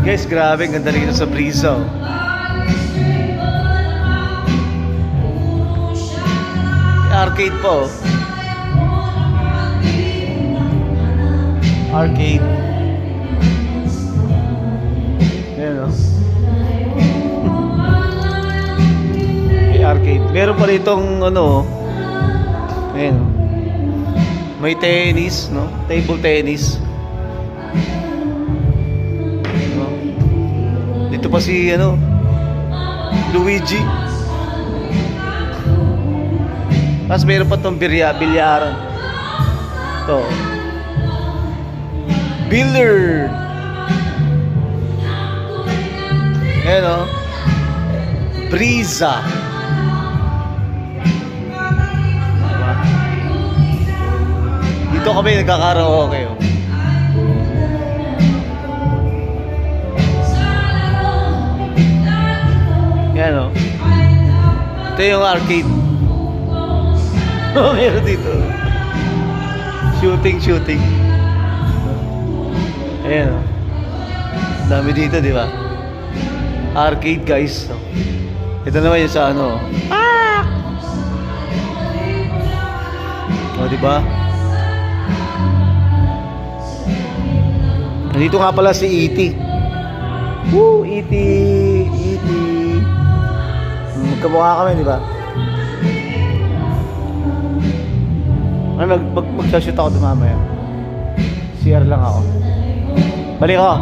Guys, grabe, ang ganda dito sa Brisa. Arcade po. Arcade. Ayan o. May arcade. Meron pa ditong ano. Ayan o. May tennis, no? Table tennis. No? Dito pa si ano, Luigi. Tapos meron pa itong bilyaran. Ito. Billiard. Ayan o. Brisa. Dito kami nagkakaraoke. Yan o. Ito yung arcade. Meron dito. Shooting. Ayan o. Dami dito, di ba? Arcade, guys. Ito naman yung sa ano. O, di ba? Nandito nga pala si E.T. Woo! E.T. Magkamukha kami, di ba? Ay, magsashoot ako doon mamaya. CR lang ako. Balik ako.